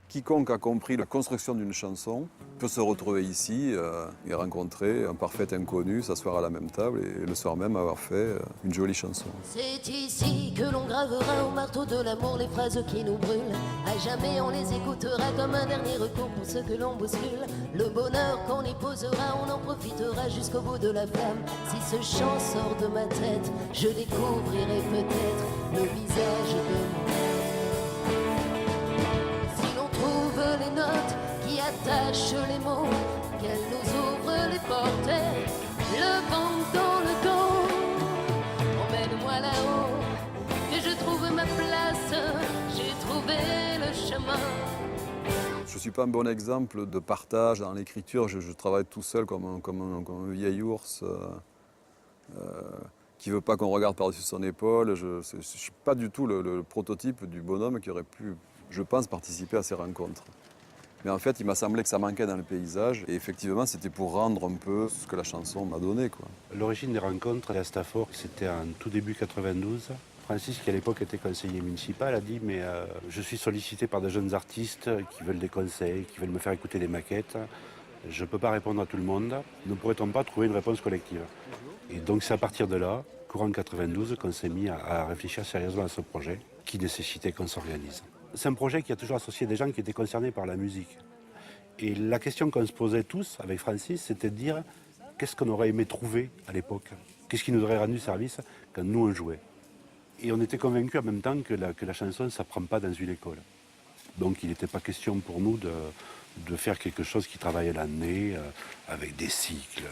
Quiconque a compris la construction d'une chanson peut se retrouver ici et rencontrer un parfait inconnu, s'asseoir à la même table et le soir même avoir fait une jolie chanson. C'est ici que l'on gravera au marteau de l'amour les phrases qui nous brûlent. À jamais on les écoutera comme un dernier recours pour ceux que l'on bouscule. Le bonheur qu'on y posera, on en profitera jusqu'au bout de la flamme. Si ce chant sort de ma tête, je découvrirai peut-être le visage de mon les notes qui attachent les mots, qu'elles nous ouvrent les portes, le vent dans le dos. Emmène-moi là-haut, que je trouve ma place, j'ai trouvé le chemin. Je ne suis pas un bon exemple de partage dans l'écriture, je travaille tout seul comme un vieil ours qui ne veut pas qu'on regarde par-dessus son épaule. Je ne suis pas du tout le prototype du bonhomme qui aurait pu, je pense, participer à ces rencontres. Mais en fait, il m'a semblé que ça manquait dans le paysage. Et effectivement, c'était pour rendre un peu ce que la chanson m'a donné, quoi. L'origine des rencontres à Stafford, c'était en tout début 92. Francis, qui à l'époque était conseiller municipal, a dit « Mais je suis sollicité par de jeunes artistes qui veulent des conseils, qui veulent me faire écouter des maquettes. Je ne peux pas répondre à tout le monde. Ne pourrait-on pas trouver une réponse collective ?» Et donc c'est à partir de là, courant 92, qu'on s'est mis à réfléchir sérieusement à ce projet qui nécessitait qu'on s'organise. C'est un projet qui a toujours associé des gens qui étaient concernés par la musique. Et la question qu'on se posait tous avec Francis, c'était de dire qu'est-ce qu'on aurait aimé trouver à l'époque? Qu'est-ce qui nous aurait rendu service quand nous on jouait? Et on était convaincus en même temps que la chanson, ça ne s'apprend pas dans une école. Donc il n'était pas question pour nous de faire quelque chose qui travaille l'année, avec des cycles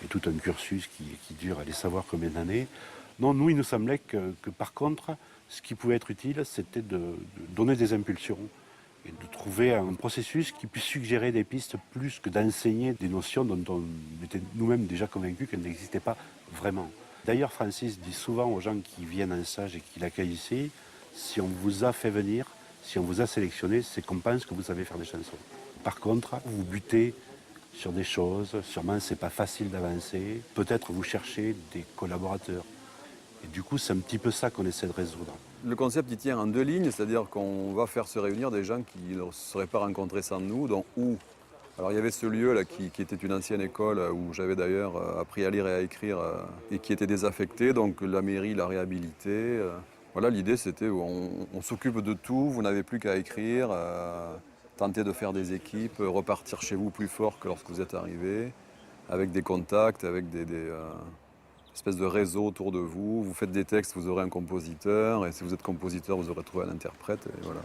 et tout un cursus qui dure allez savoir combien d'années. Non, nous, il nous semblait que par contre, ce qui pouvait être utile, c'était de donner des impulsions et de trouver un processus qui puisse suggérer des pistes plus que d'enseigner des notions dont on était nous-mêmes déjà convaincus qu'elles n'existaient pas vraiment. D'ailleurs, Francis dit souvent aux gens qui viennent en stage et qui l'accueillent ici, si on vous a fait venir, si on vous a sélectionné, c'est qu'on pense que vous savez faire des chansons. Par contre, vous butez sur des choses, sûrement c'est pas facile d'avancer, peut-être vous cherchez des collaborateurs. Et du coup, c'est un petit peu ça qu'on essaie de résoudre. Le concept, il tient en deux lignes, c'est-à-dire qu'on va faire se réunir des gens qui ne se seraient pas rencontrés sans nous, donc où. Alors il y avait ce lieu là qui était une ancienne école où j'avais d'ailleurs appris à lire et à écrire et qui était désaffecté, donc la mairie l'a réhabilité. Voilà, l'idée c'était on s'occupe de tout, vous n'avez plus qu'à écrire, tenter de faire des équipes, repartir chez vous plus fort que lorsque vous êtes arrivé, avec des contacts, avec des espèce de réseau autour de vous. Vous faites des textes, vous aurez un compositeur, et si vous êtes compositeur, vous aurez trouvé un interprète, et voilà.